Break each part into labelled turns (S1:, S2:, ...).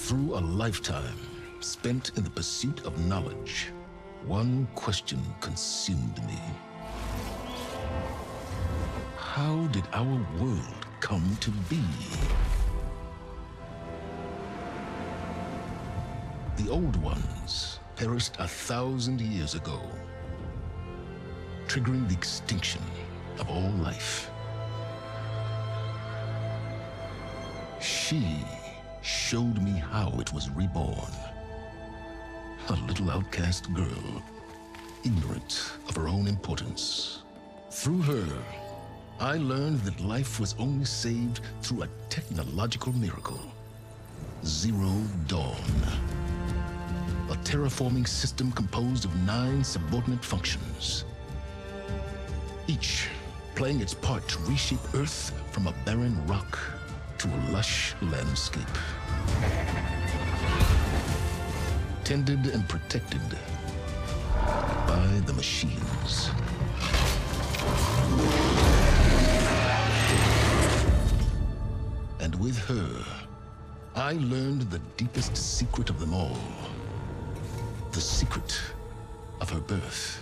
S1: Through a lifetime spent in the pursuit of knowledge, one question consumed me. How did our world come to be? The old ones perished 1,000 years ago, triggering the extinction of all life. She showed me how it was reborn. A little outcast girl, ignorant of her own importance. Through her, I learned that life was only saved through a technological miracle. Zero Dawn. A terraforming system composed of 9 subordinate functions, each playing its part to reshape Earth from a barren rock to a lush landscape. Tended and protected by the machines. And with her, I learned the deepest secret of them all. The secret of her birth.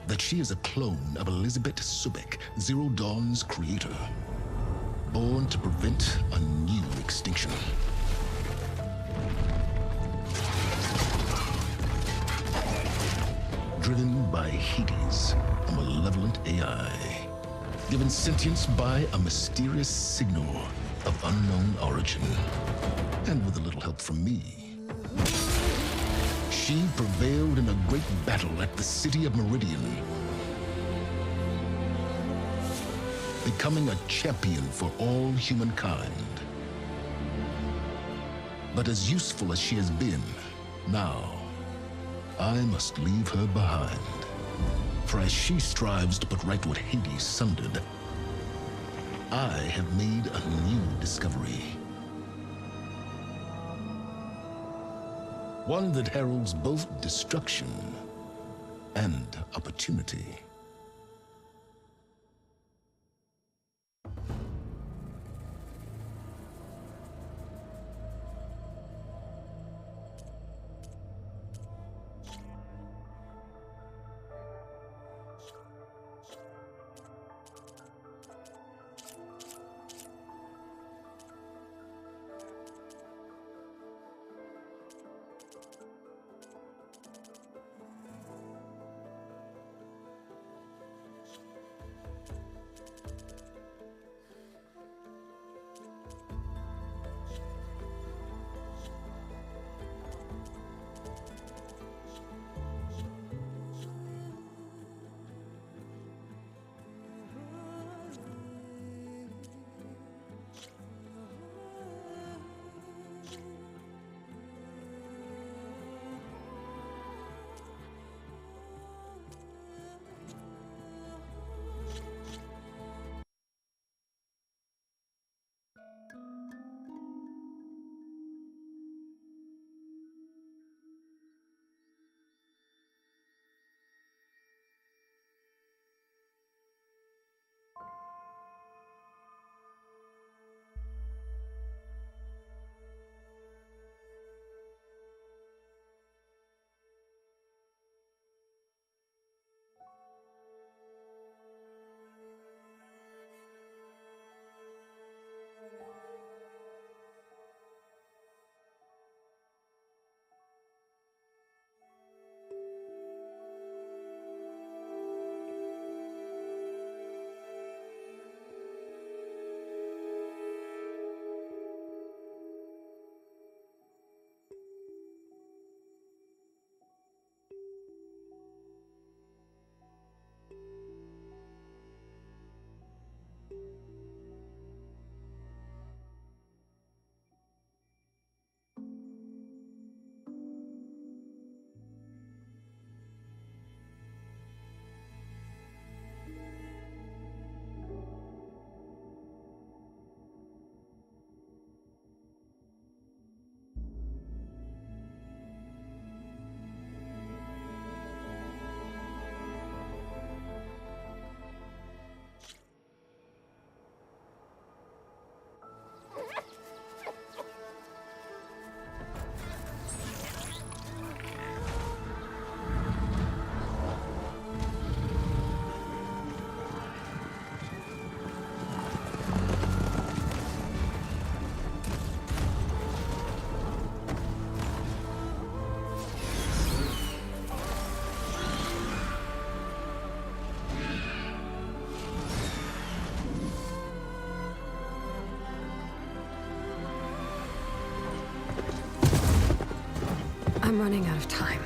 S1: That she is a clone of Elizabeth Sobek, Zero Dawn's creator. Born to prevent a new extinction. Driven by Hades, a malevolent AI. Given sentience by a mysterious signal of unknown origin. And with a little help from me, she prevailed in a great battle at the city of Meridian, becoming a champion for all humankind. But as useful as she has been, now, I must leave her behind. For as she strives to put right what Hades sundered, I have made a new discovery. One that heralds both destruction and opportunity.
S2: I'm running out of time,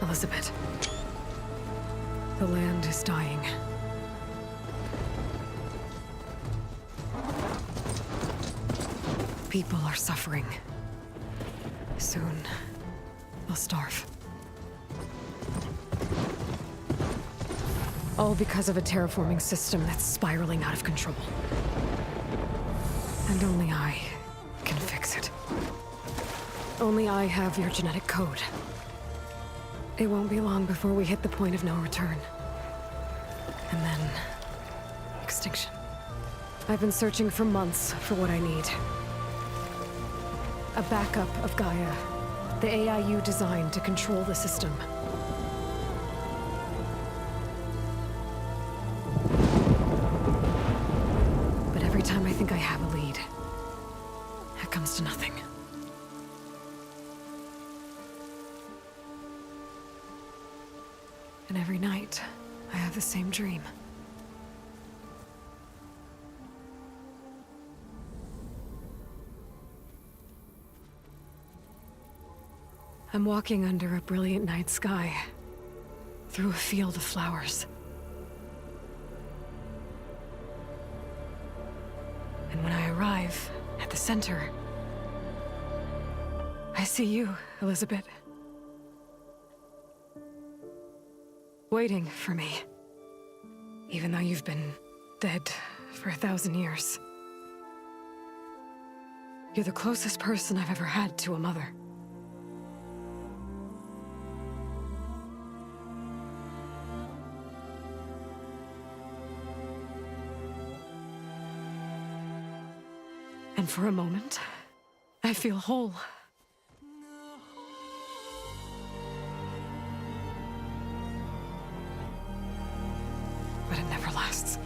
S2: Elizabeth. The land is dying. People are suffering. Soon, they'll starve. All because of a terraforming system that's spiraling out of control. And only I can fix it. Only I have your genetic code. It won't be long before we hit the point of no return. And then... extinction. I've been searching for months for what I need. A backup of Gaia. The AI you designed to control the system. But every time I think I have a lead, it comes to nothing. And every night, I have the same dream. I'm walking under a brilliant night sky, through a field of flowers. And when I arrive at the center, I see you, Elizabeth. Waiting for me. Even though you've been dead for 1,000 years. You're the closest person I've ever had to a mother. And for a moment, I feel whole. But it never lasts.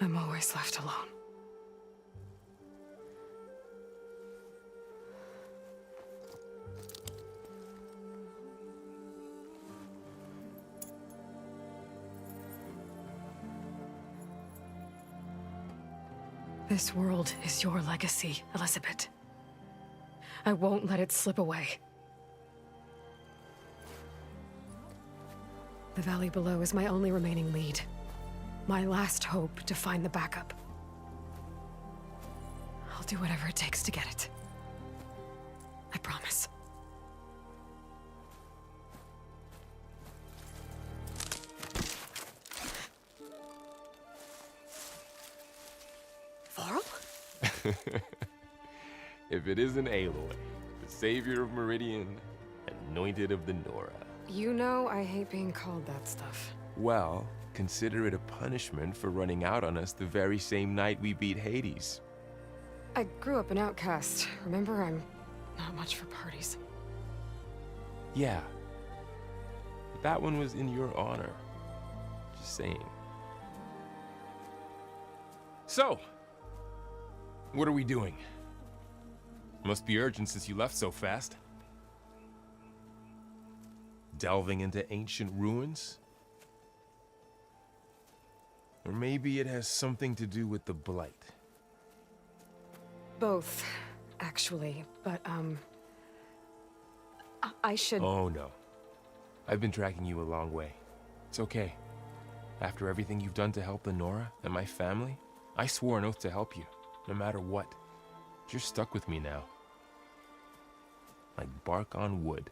S2: I'm always left alone. This world is your legacy, Elizabeth. I won't let it slip away. The valley below is my only remaining lead. My last hope to find the backup. I'll do whatever it takes to get it. I promise. Varl?
S3: If it isn't Aloy, the savior of Meridian, anointed of the Nora.
S2: You know I hate being called that stuff.
S3: Well, consider it a punishment for running out on us the very same night we beat Hades.
S2: I grew up an outcast. Remember, I'm not much for parties.
S3: Yeah. But that one was in your honor. Just saying. So, what are we doing? Must be urgent since you left so fast. Delving into ancient ruins? Or maybe it has something to do with the Blight.
S2: Both, actually, but, I should...
S3: Oh, no. I've been tracking you a long way. It's okay. After everything you've done to help the Nora and my family, I swore an oath to help you, no matter what. You're stuck with me now. Like bark on wood.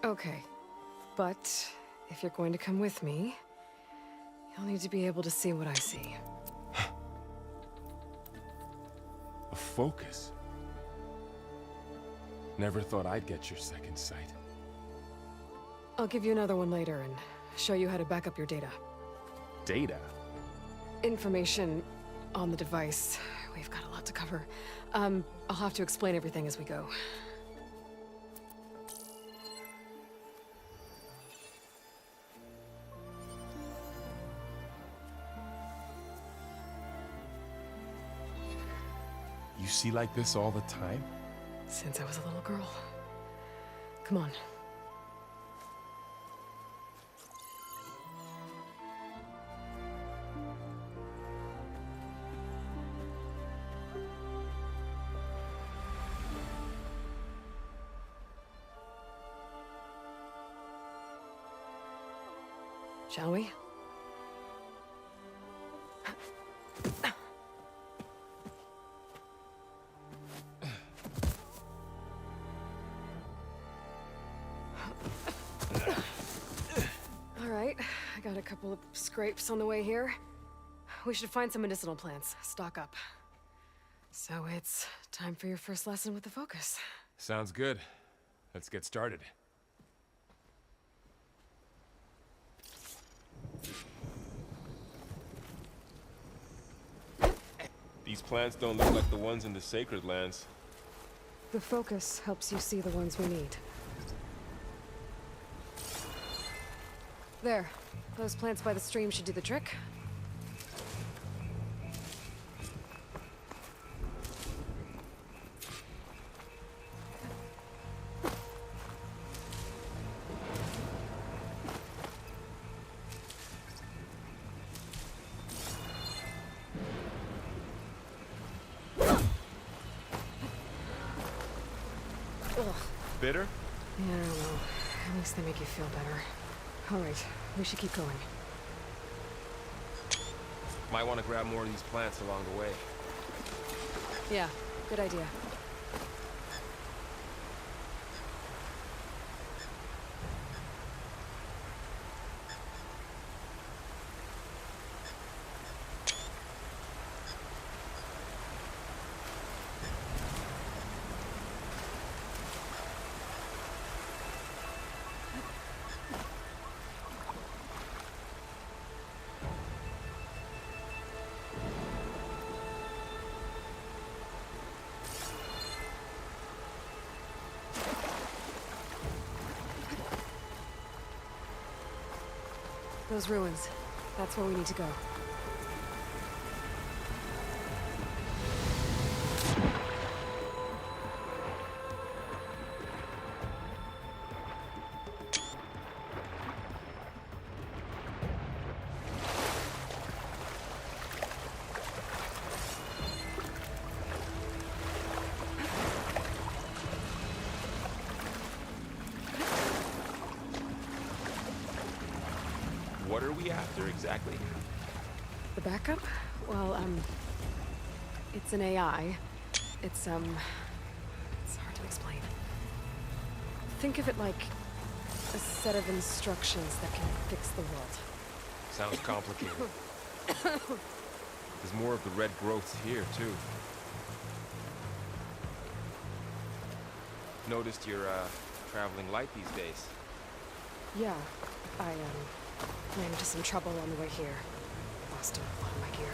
S2: Okay, but if you're going to come with me, you'll need to be able to see what I see.
S3: A focus? Never thought I'd get your second sight.
S2: I'll give you another one later and show you how to back up your data.
S3: Data?
S2: Information on the device. We've got a lot to cover. I'll have to explain everything as we go.
S3: You see like this all the time?
S2: Since I was a little girl. Come on. Shall we? All right, I got a couple of scrapes on the way here. We should find some medicinal plants, stock up. So it's time for your first lesson with the Focus.
S3: Sounds good. Let's get started. These plants don't look like the ones in the Sacred Lands.
S2: The Focus helps you see the ones we need. There. Those plants by the stream should do the trick. Ugh.
S3: Bitter?
S2: Yeah, I don't know. At least they make you feel better. All right, we should keep going.
S3: Might want to grab more of these plants along the way.
S2: Yeah, good idea. Those ruins. That's where we need to go.
S3: What are we after exactly?
S2: The backup? Well, it's an AI. It's hard to explain. Think of it like a set of instructions that can fix the world.
S3: Sounds complicated. There's more of the red growths here, too. Noticed you're, traveling light these days.
S2: Yeah, I, ran into some trouble on the way here. Lost a lot of my gear.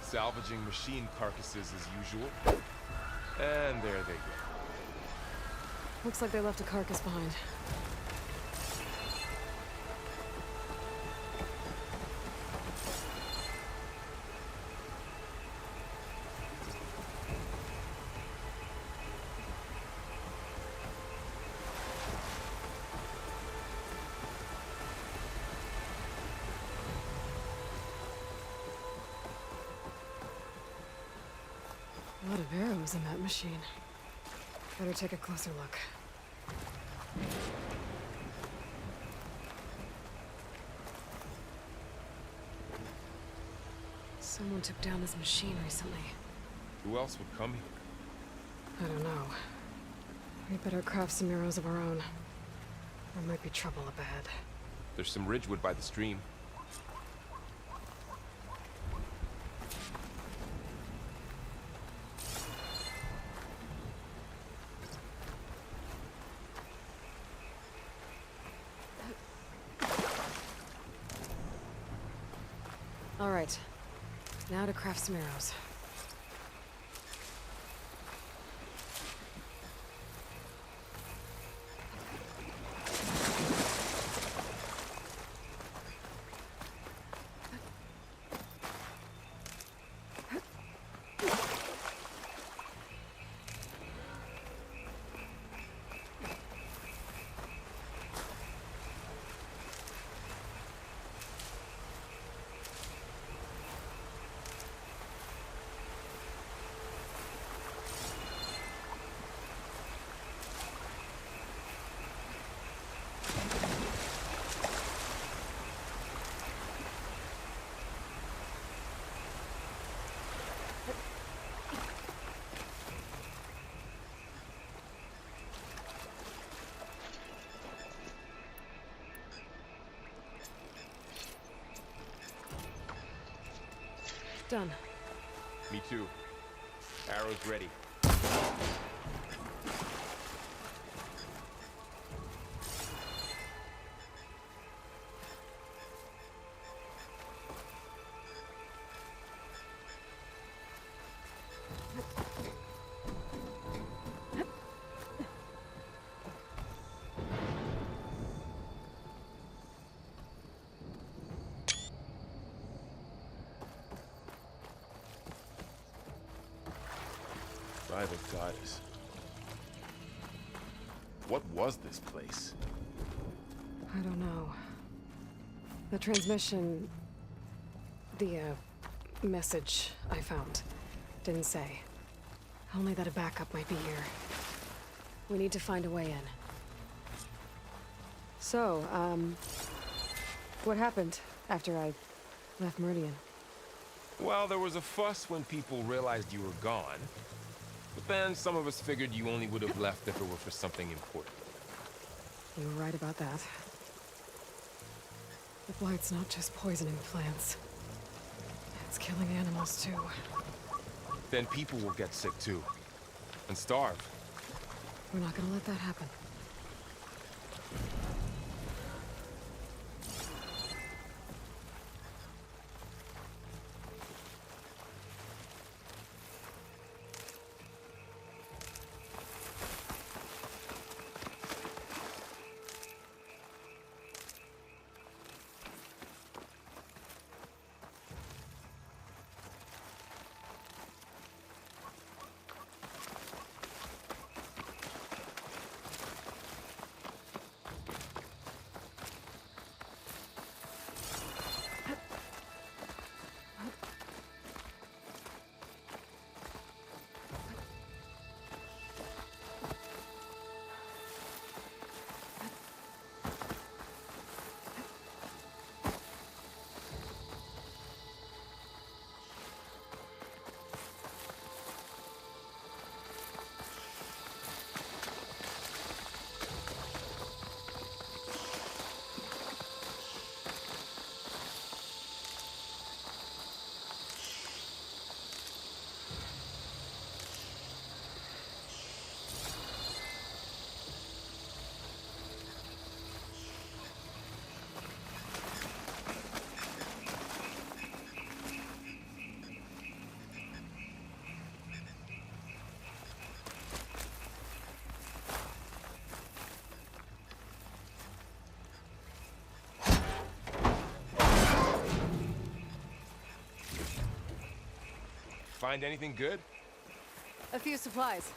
S3: Salvaging machine carcasses as usual. And there they go.
S2: Looks like they left a carcass behind. A lot of arrows in that machine. Better take a closer look. Someone took down this machine recently.
S3: Who else would come here?
S2: I don't know. We better craft some arrows of our own. There might be trouble up ahead.
S3: There's some ridgewood by the stream.
S2: All right. Now to craft some arrows. Done.
S3: Me too. Arrows ready. By the goddess. What was this place?
S2: I don't know. The transmission... The, message I found didn't say. Only that a backup might be here. We need to find a way in. So, what happened after I left Meridian?
S3: Well, there was a fuss when people realized you were gone. But then some of us figured you only would have left if it were for something important.
S2: You were right about that. The Blight's not just poisoning plants. It's killing animals, too.
S3: Then people will get sick too. And starve.
S2: We're not gonna let that happen.
S3: Find anything good?
S2: A few supplies.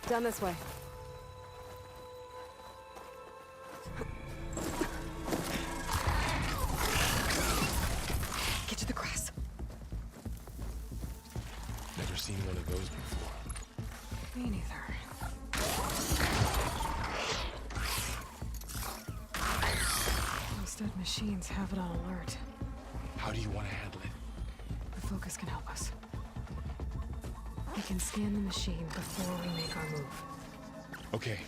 S2: Down this way. Get to the grass.
S3: Never seen one of those before.
S2: Me neither. Those dead machines have it on alert.
S3: How do you want to handle it?
S2: The focus can help us. We can scan the machine before we make our move.
S3: Okay.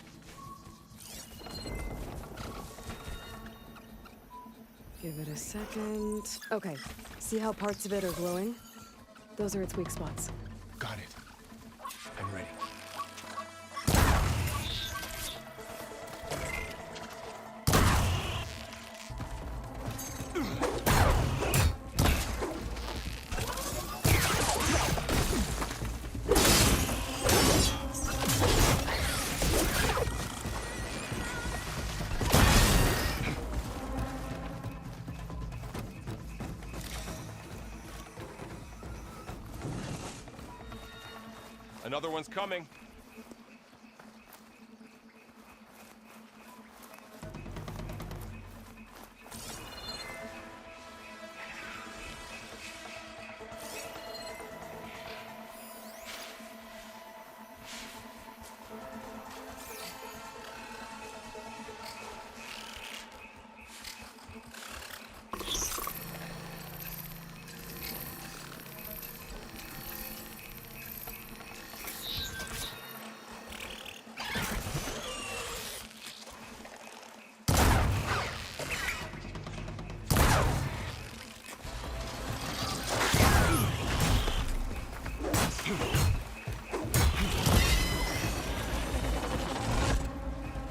S2: Give it a second. Okay. See how parts of it are glowing? Those are its weak spots.
S3: Got it. I'm ready. Another one's coming.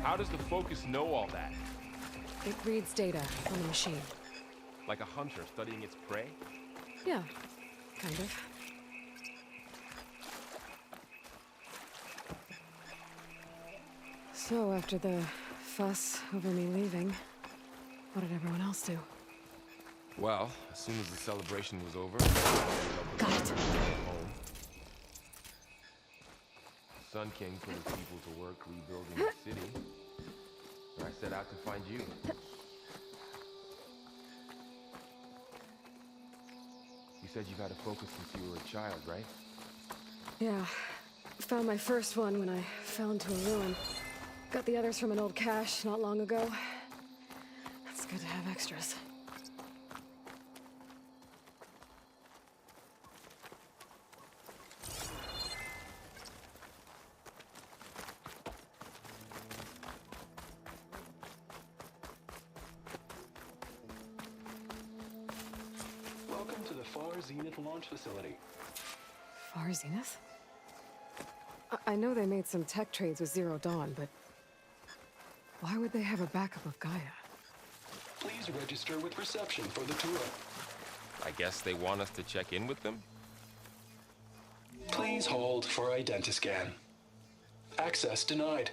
S3: How does the focus know all that?
S2: It reads data on the machine.
S3: Like a hunter studying its prey?
S2: Yeah, kind of. So, after the fuss over me leaving, what did everyone else do?
S3: Well, as soon as the celebration was over,
S2: Got it.
S3: home. Sun King put his people to work rebuilding the city. And I set out to find you. You said you've had a focus since you were a child, right?
S2: Yeah. Found my first one when I fell into a ruin. Got the others from an old cache not long ago. It's good to have extras.
S4: Welcome to the Far Zenith launch facility.
S2: Far Zenith? I know they made some tech trades with Zero Dawn, but why would they have a backup of Gaia?
S4: Please register with reception for the tour.
S3: I guess they want us to check in with them?
S4: Please hold for Identiscan. Access denied.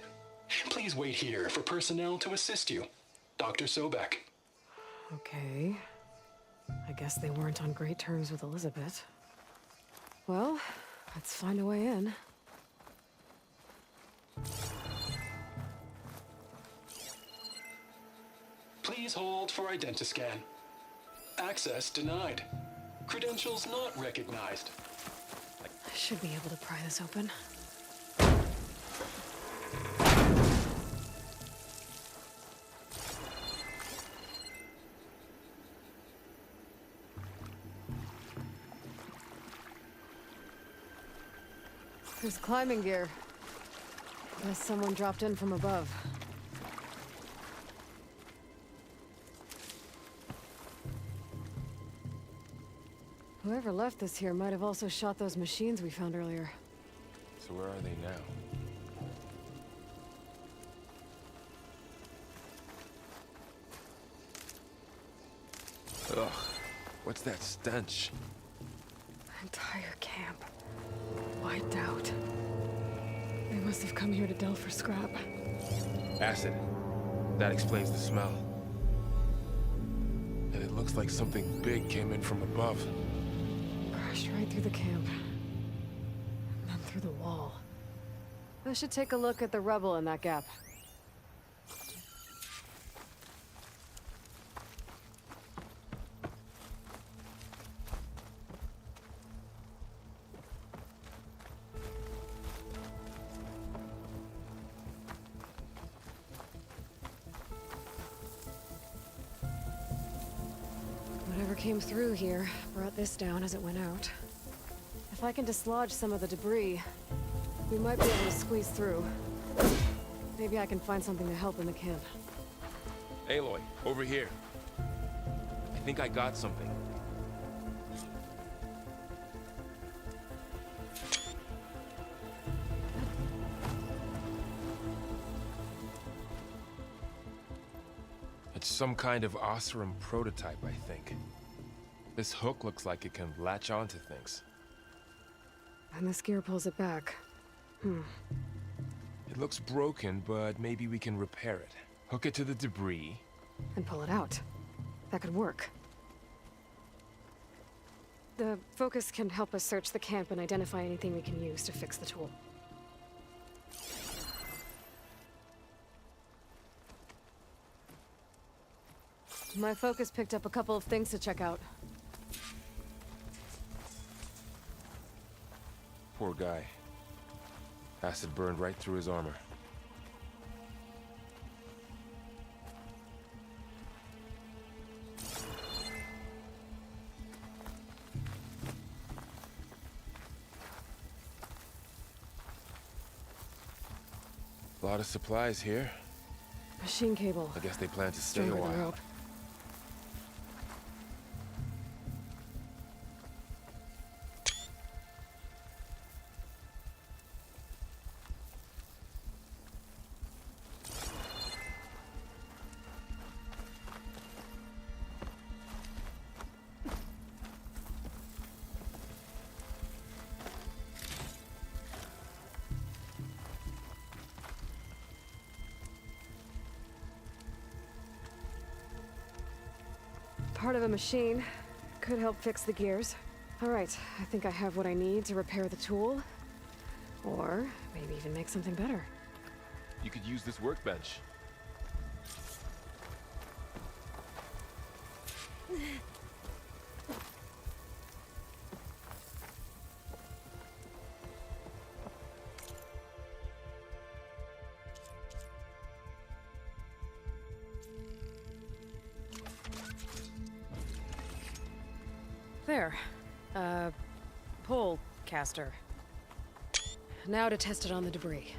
S4: Please wait here for personnel to assist you. Dr. Sobek.
S2: Okay. I guess they weren't on great terms with Elizabeth. Well, let's find a way in.
S4: Please hold for Identiscan. Access denied. Credentials not recognized.
S2: I should be able to pry this open. There's climbing gear. Guess someone dropped in from above. Whoever left this here might have also shot those machines we found earlier.
S3: So where are they now? Ugh, what's that stench?
S2: Entire camp. Wiped out. They must have come here to delve for scrap.
S3: Acid. That explains the smell. And it looks like something big came in from above.
S2: Crashed right through the camp. And then through the wall. I should take a look at the rubble in that gap. Whatever came through here brought this down as it went out. If I can dislodge some of the debris, we might be able to squeeze through. Maybe I can find something to help in the camp.
S3: Aloy, over here. I think I got something. It's some kind of Oseram prototype, I think. This hook looks like it can latch onto things.
S2: And this gear pulls it back.
S3: It looks broken, but maybe we can repair it. Hook it to the debris.
S2: And pull it out. That could work. The focus can help us search the camp and identify anything we can use to fix the tool. My focus picked up a couple of things to check out.
S3: Poor guy. Acid burned right through his armor. A lot of supplies here.
S2: Machine cable.
S3: I guess they plan to stay a
S2: Stronger than
S3: while.
S2: rope. Part of a machine. Could help fix the gears. All right, I think I have what I need to repair the tool. Or maybe even make something better.
S3: You could use this workbench.
S2: There. Pole caster. Now to test it on the debris.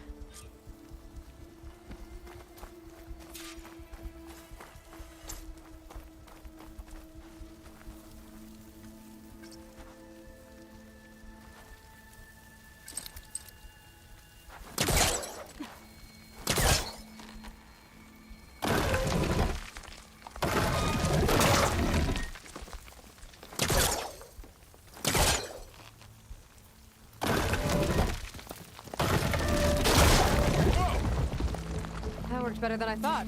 S2: Better than I thought.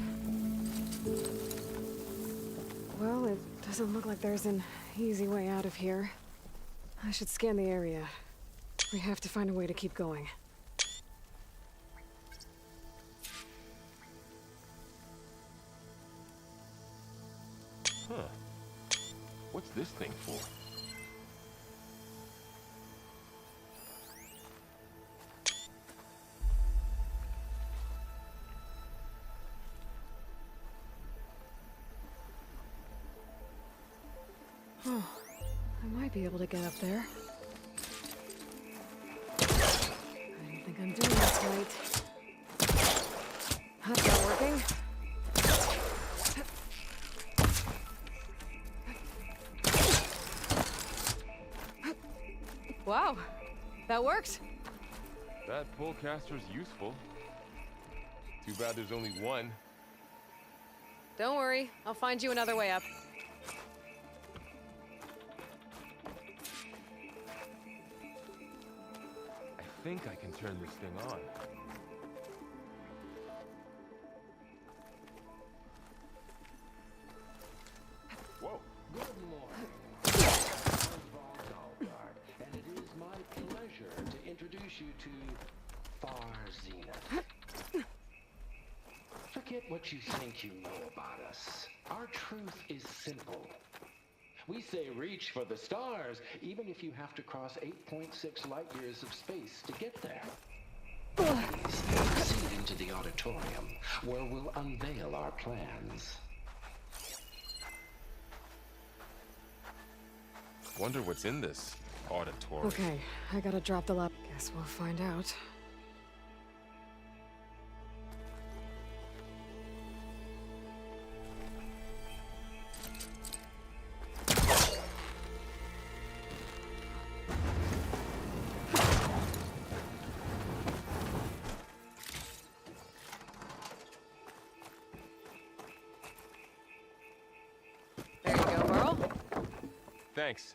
S2: Well, it doesn't look like there's an easy way out of here. I should scan the area. We have to find a way to keep going.
S3: Huh. What's this thing for?
S2: Oh, I might be able to get up there. I don't think I'm doing this right. That's not working. Wow, that worked.
S3: That pole caster's useful. Too bad there's only one.
S2: Don't worry, I'll find you another way up.
S3: I think I can turn this thing on. Whoa.
S5: Good morning. And it is my pleasure to introduce you to Far
S6: Zenith. Forget what you think you know about us. Our truth is simple. We say reach for the stars, even if you have to cross 8.6 light years of space to get there. Please proceed into the auditorium, where we'll unveil our plans.
S3: Wonder what's in this auditorium.
S2: Okay, I gotta drop the lap. Guess we'll find out. There you go, Burl.
S3: Thanks.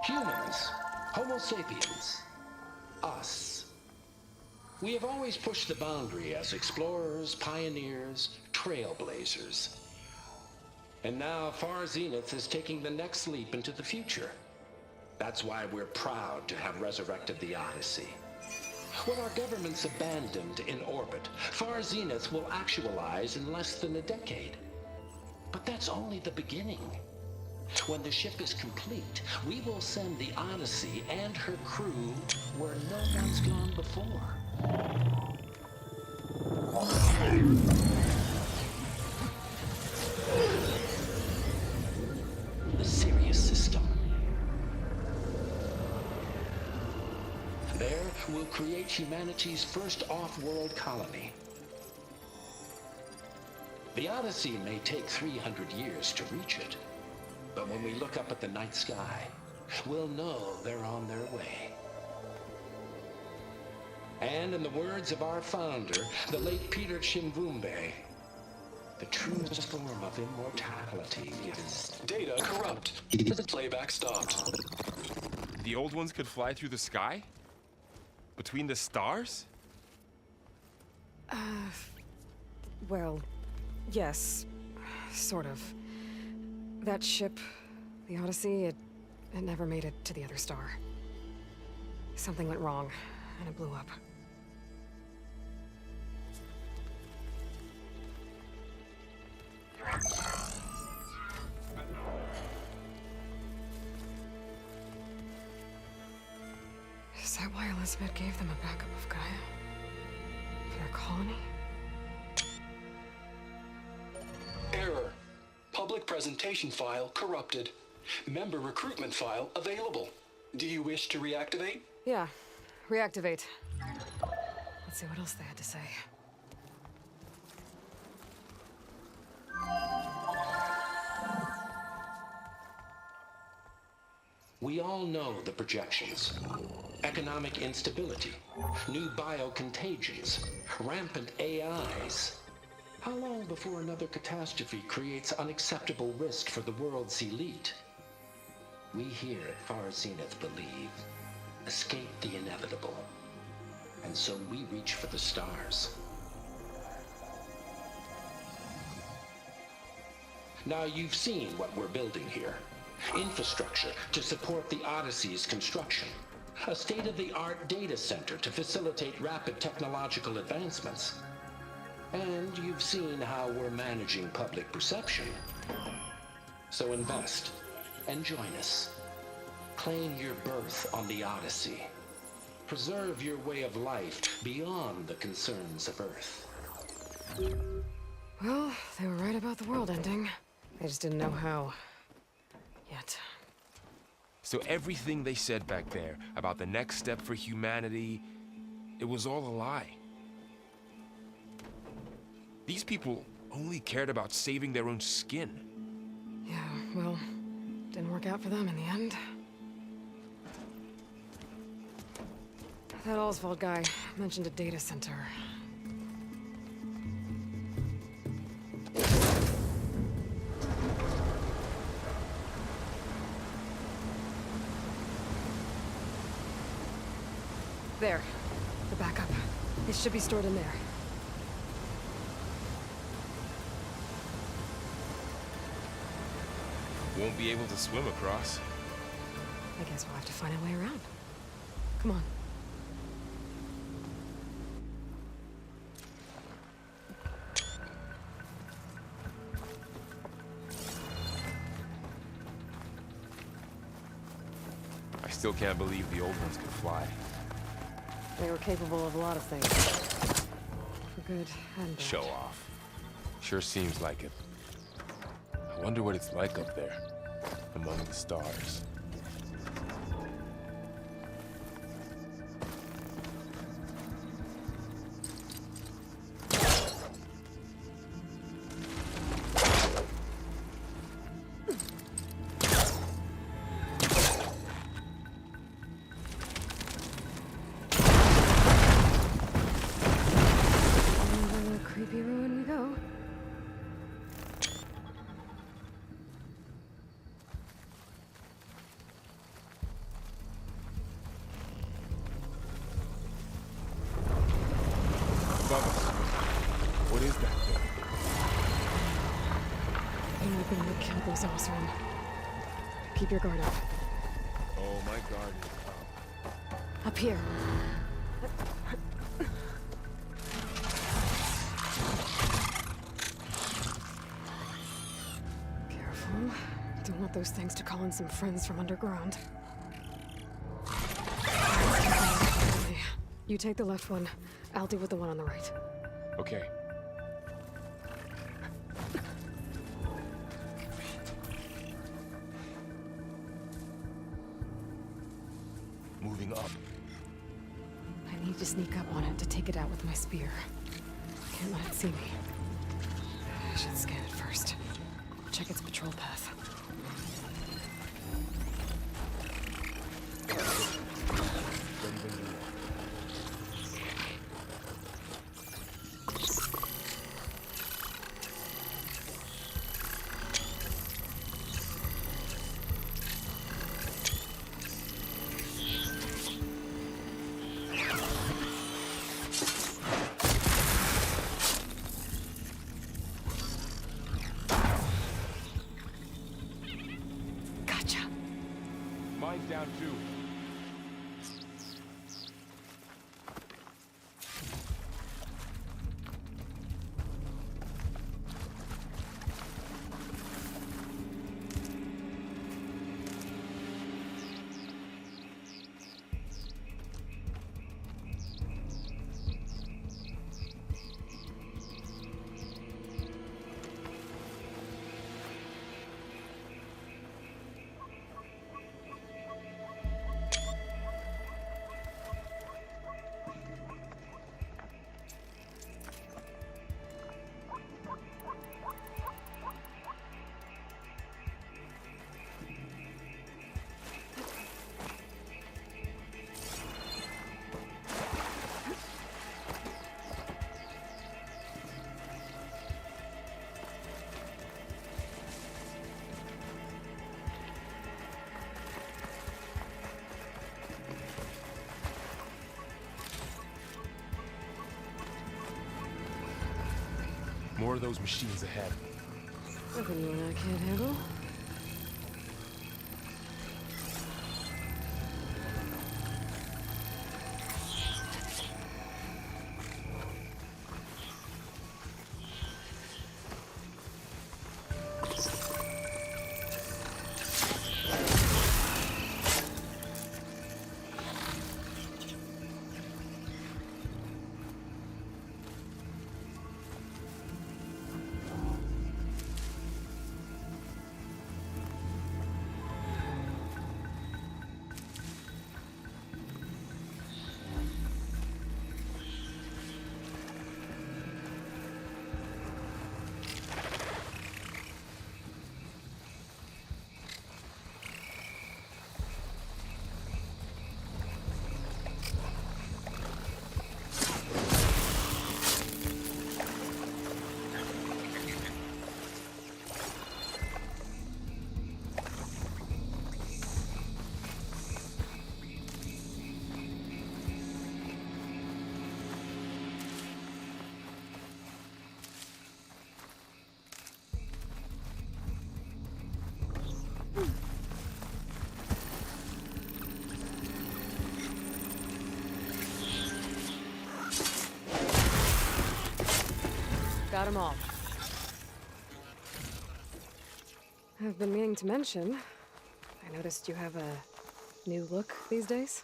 S6: Humans, Homo sapiens, us. We have always pushed the boundary as explorers, pioneers, trailblazers. And now Far Zenith is taking the next leap into the future. That's why we're proud to have resurrected the Odyssey. What our governments abandoned in orbit, Far Zenith will actualize in less than a decade. But that's only the beginning. When the ship is complete, we will send the Odyssey and her crew where no one's gone before. The Sirius system. There, we'll create humanity's first off-world colony. The Odyssey may take 300 years to reach it. But when we look up at the night sky, we'll know they're on their way. And in the words of our founder, the late Peter Chimvumbe, the truest form of immortality is...
S4: Data corrupt. Playback stopped.
S3: The old ones could fly through the sky? Between the stars?
S2: Well, yes. Sort of. That ship, the Odyssey, it never made it to the other star. Something went wrong, and it blew up. Is that why Elizabeth gave them a backup of Gaia? For their colony?
S4: Error. Public presentation file corrupted. Member recruitment file available. Do you wish to reactivate?
S2: Yeah, reactivate. Let's see what else they had to say.
S6: We all know the projections. Economic instability, new biocontagions, rampant AIs. How long before another catastrophe creates unacceptable risk for the world's elite? We here at Far Zenith believe, escape the inevitable. And so we reach for the stars. Now you've seen what we're building here. Infrastructure to support the Odyssey's construction. A state-of-the-art data center to facilitate rapid technological advancements. And you've seen how we're managing public perception. So invest and join us. Claim your berth on the Odyssey. Preserve your way of life beyond the concerns of Earth.
S2: Well, they were right about the world ending. They just didn't know how. Yet.
S3: So everything they said back there about the next step for humanity, it was all a lie. These people only cared about saving their own skin.
S2: Yeah, well, didn't work out for them in the end. That Oswald guy mentioned a data center. There. The backup. It should be stored in there.
S3: Won't be able to swim across.
S2: I guess we'll have to find a way around. Come on.
S3: I still can't believe the old ones could fly.
S2: They were capable of a lot of things. For good and bad.
S3: Show off. Sure seems like it. I wonder what it's like up there, among the stars.
S2: And the creepy ruin we go.
S3: Bubba, what is that thing?
S2: And we're gonna kill those Osram. Keep your guard up.
S3: Oh, my guard is up.
S2: Up here. Careful. Don't want those things to call in some friends from underground. You take the left one. I'll deal with the one on the right.
S3: Okay. Moving up.
S2: I need to sneak up on it to take it out with my spear. Can't let it see me. I should scan it first. Check its patrol path.
S3: Ready when you are.
S2: Gotcha.
S3: Mine's down too. More of those machines ahead.
S2: Nothing you and I can't handle. Got them all. I've been meaning to mention, I noticed you have a new look these days.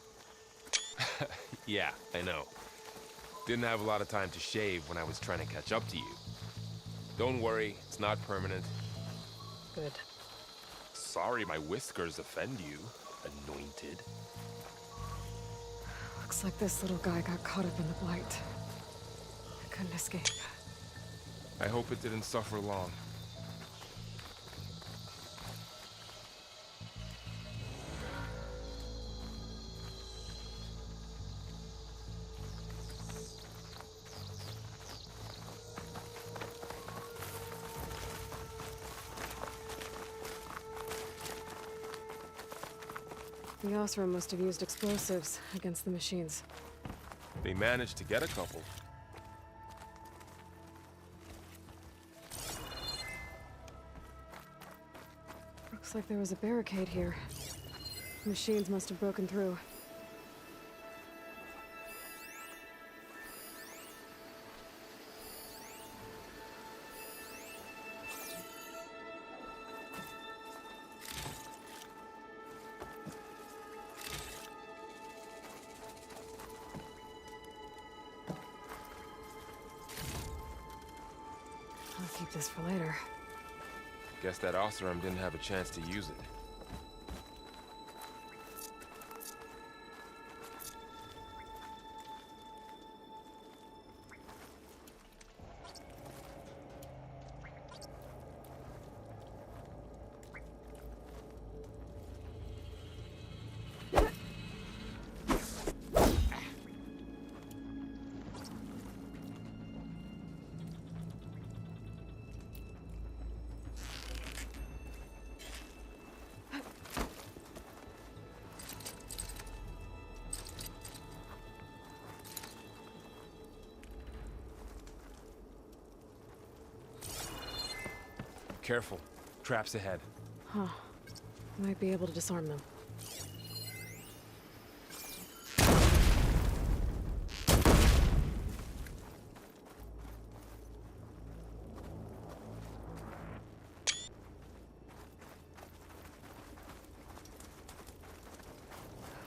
S3: Yeah, I know. Didn't have a lot of time to shave when I was trying to catch up to you. Don't worry, it's not permanent.
S2: Good.
S3: Sorry my whiskers offend you, anointed.
S2: Looks like this little guy got caught up in the blight. I couldn't escape.
S3: I hope it didn't suffer long.
S2: The Osram must have used explosives against the machines.
S3: They managed to get a couple.
S2: Looks like there was a barricade here. Machines must have broken through. I'll keep this for later.
S3: Guess that Oseram didn't have a chance to use it. Careful. Traps ahead.
S2: Huh. Might be able to disarm them.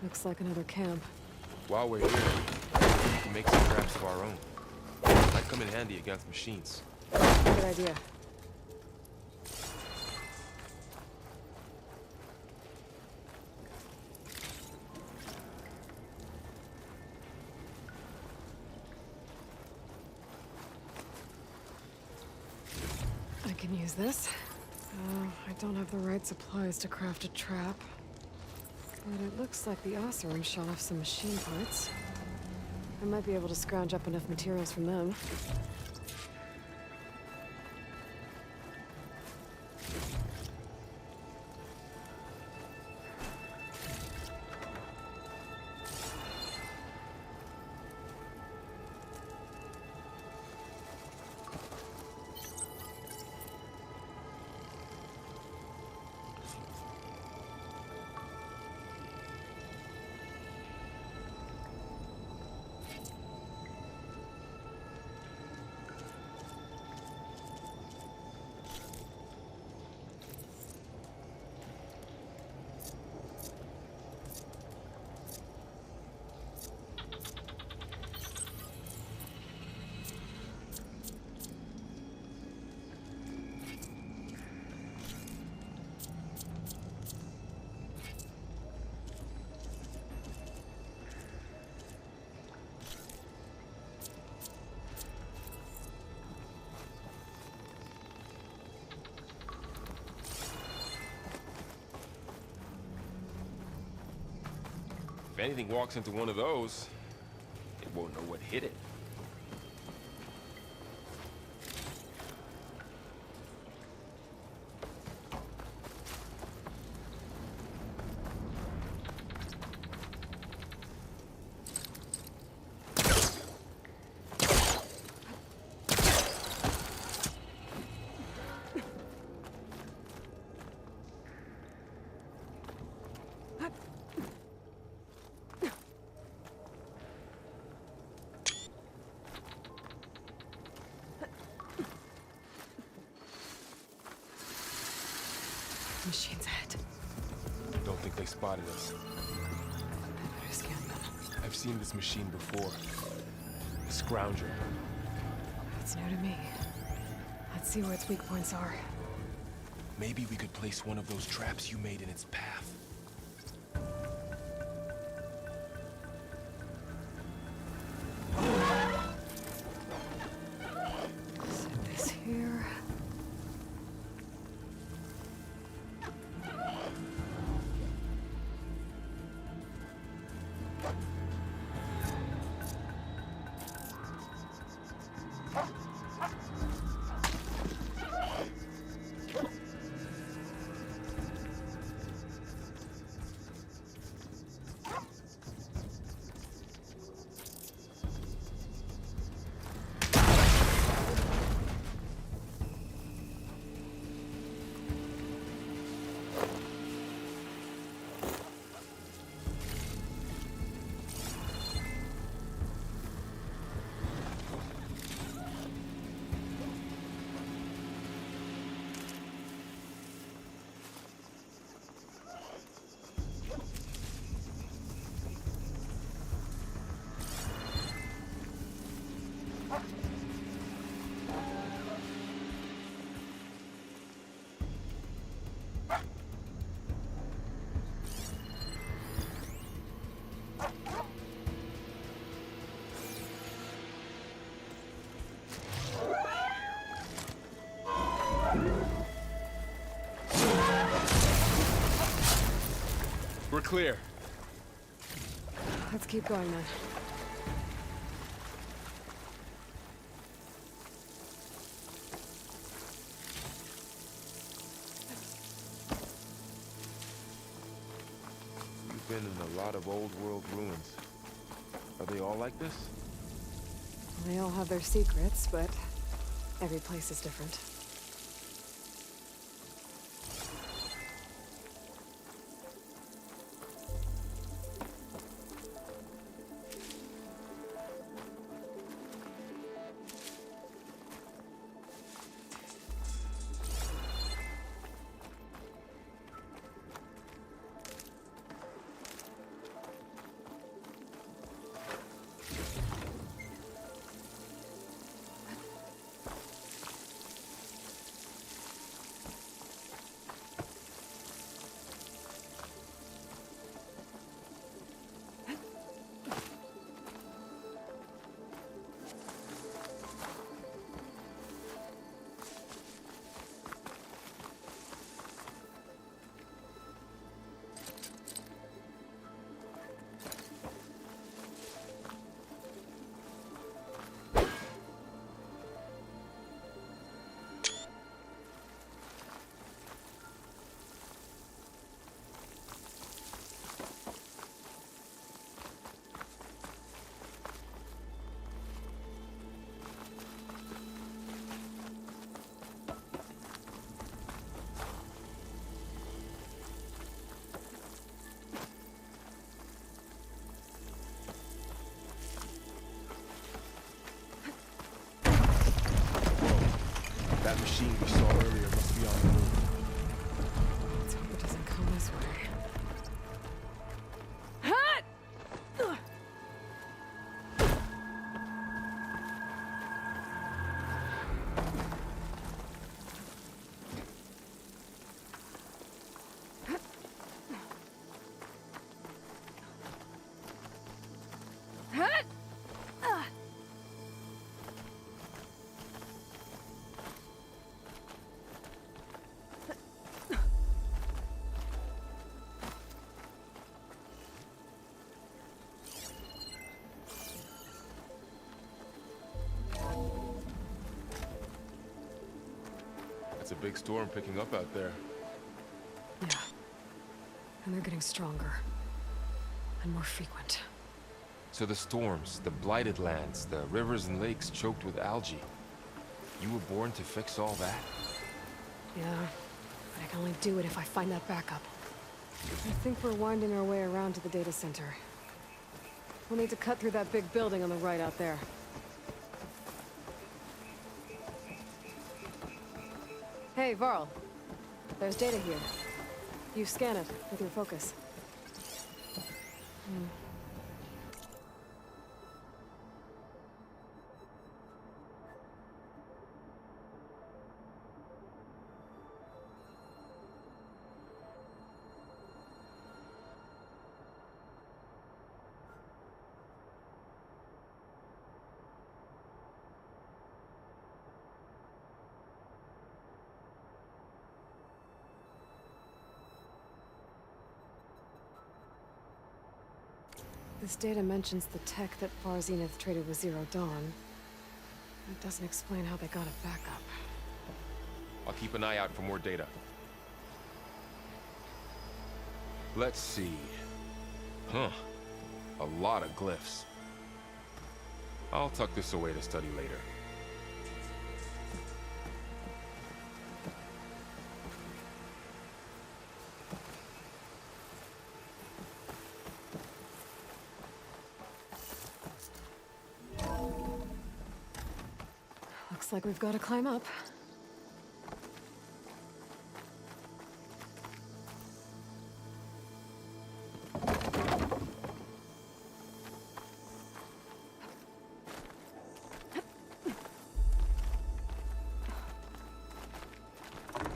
S2: Looks like another camp.
S3: While we're here, we can make some traps of our own. Might come in handy against machines.
S2: Good idea. I can use this. I don't have the right supplies to craft a trap. But it looks like the Oseram shot off some machine parts. I might be able to scrounge up enough materials from them.
S3: If anything walks into one of those, it won't know what hit it.
S2: Machines ahead.
S3: Don't think they spotted us.
S2: I better scan them.
S3: I've seen this machine before. A scrounger.
S2: It's new to me. Let's see where its weak points are.
S3: Maybe we could place one of those traps you made in its path.
S2: Set this here.
S3: We're clear.
S2: Let's keep going then.
S3: You've been in a lot of old world ruins. Are they all like this?
S2: They all have their secrets, but every place is different.
S3: That machine we saw earlier must be on the move.
S2: Let's hope it doesn't come this way.
S3: It's a big storm picking up out there.
S2: Yeah. And they're getting stronger. And more frequent.
S3: So the storms, the blighted lands, the rivers and lakes choked with algae. You were born to fix all that?
S2: Yeah. But I can only do it if I find that backup. I think we're winding our way around to the data center. We'll need to cut through that big building on the right out there. Hey, Varl. There's data here. You scan it with your focus. This data mentions the tech that Far Zenith traded with Zero Dawn. It doesn't explain how they got it back up.
S3: I'll keep an eye out for more data. Let's see. Huh. A lot of glyphs. I'll tuck this away to study later.
S2: Looks like we've got to climb up.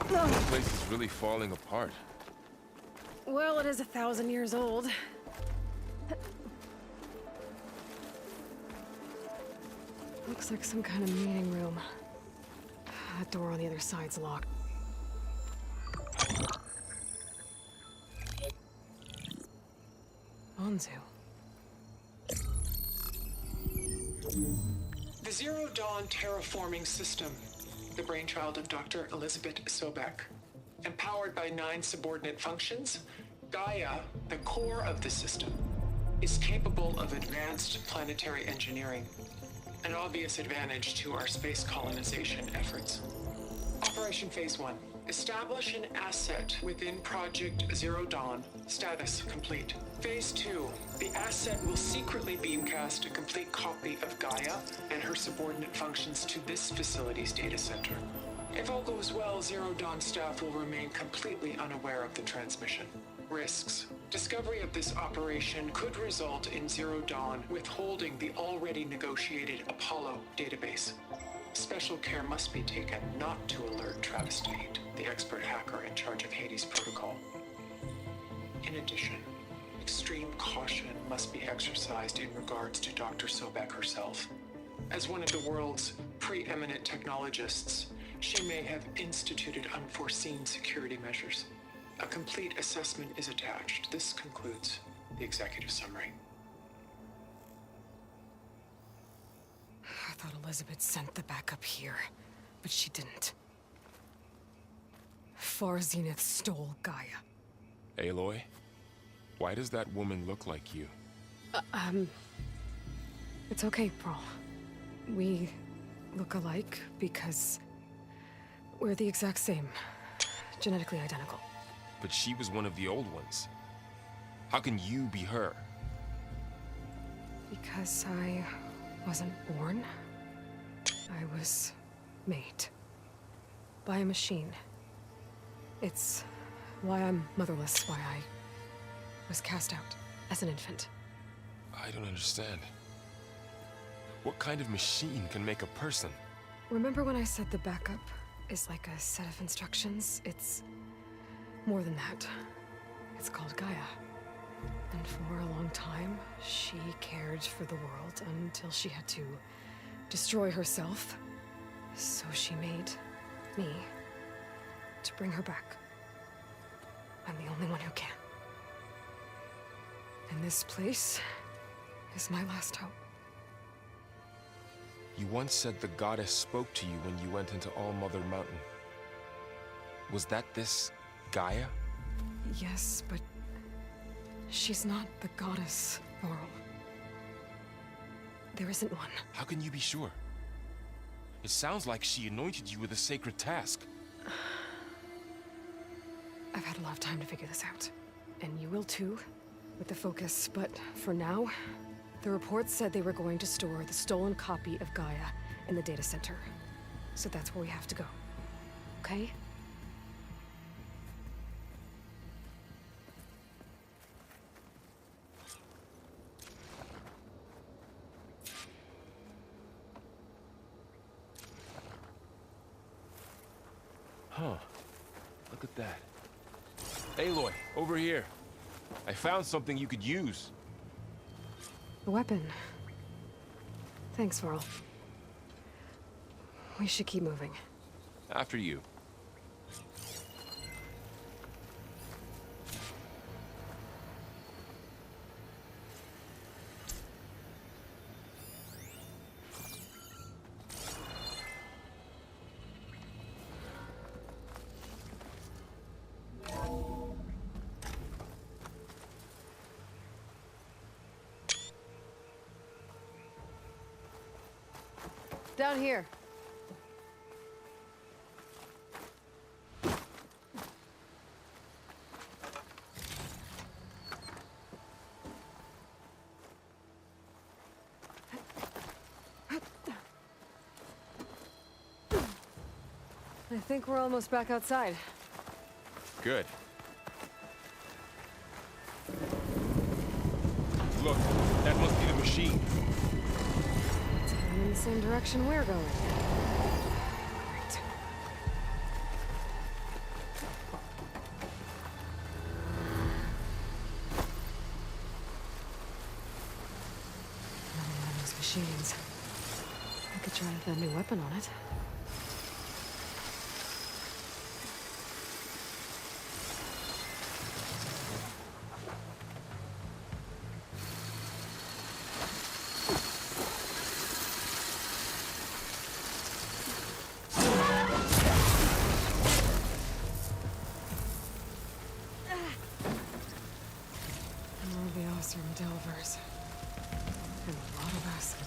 S3: This place is really falling apart.
S2: Well, it is 1,000 years old. Looks like some kind of meeting room. That door on the other side's locked. Anzu.
S4: The Zero Dawn terraforming system, the brainchild of Dr. Elizabeth Sobek. Empowered by 9 subordinate functions, Gaia, the core of the system, is capable of advanced planetary engineering, an obvious advantage to our space colonization efforts. Operation Phase 1. Establish an asset within Project Zero Dawn. Status complete. Phase 2. The asset will secretly beamcast a complete copy of Gaia and her subordinate functions to this facility's data center. If all goes well, Zero Dawn staff will remain completely unaware of the transmission. Risks. Discovery of this operation could result in Zero Dawn withholding the already negotiated Apollo database. Special care must be taken not to alert Travis Tate, the expert hacker in charge of Hades Protocol. In addition, extreme caution must be exercised in regards to Dr. Sobek herself. As one of the world's preeminent technologists, she may have instituted unforeseen security measures. A complete assessment is attached. This concludes the executive summary.
S2: I thought Elizabeth sent the backup here, but she didn't. Far Zenith stole Gaia.
S3: Aloy? Why does that woman look like you?
S2: It's okay, Pearl. We look alike because we're the exact same. Genetically identical.
S3: But she was one of the old ones. How can you be her?
S2: Because I wasn't born. I was made. By a machine. It's why I'm motherless, why I was cast out as an infant.
S3: I don't understand. What kind of machine can make a person?
S2: Remember when I said the backup is like a set of instructions? It's more than that. It's called Gaia. And for a long time, she cared for the world until she had to destroy herself. So she made me to bring her back. I'm the only one who can. And this place is my last hope.
S3: You once said the goddess spoke to you when you went into All Mother Mountain. Was that this Gaia?
S2: Yes, but she's not the goddess, Laurel. There isn't one.
S3: How can you be sure? It sounds like she anointed you with a sacred task.
S2: I've had a lot of time to figure this out. And you will too, with the focus. But for now, the reports said they were going to store the stolen copy of Gaia in the data center. So that's where we have to go. Okay?
S3: Huh. Look at that. Aloy, over here. I found something you could use.
S2: A weapon. Thanks, Varl. We should keep moving.
S3: After you.
S2: Down here. I think we're almost back outside.
S3: Good. Look, that must be the machine.
S2: It's heading in the same direction we're going. Great. Another one of those machines. I could try that new weapon on it. Delvers. And a lot of acid.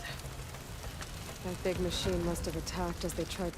S2: That big machine must have attacked as they tried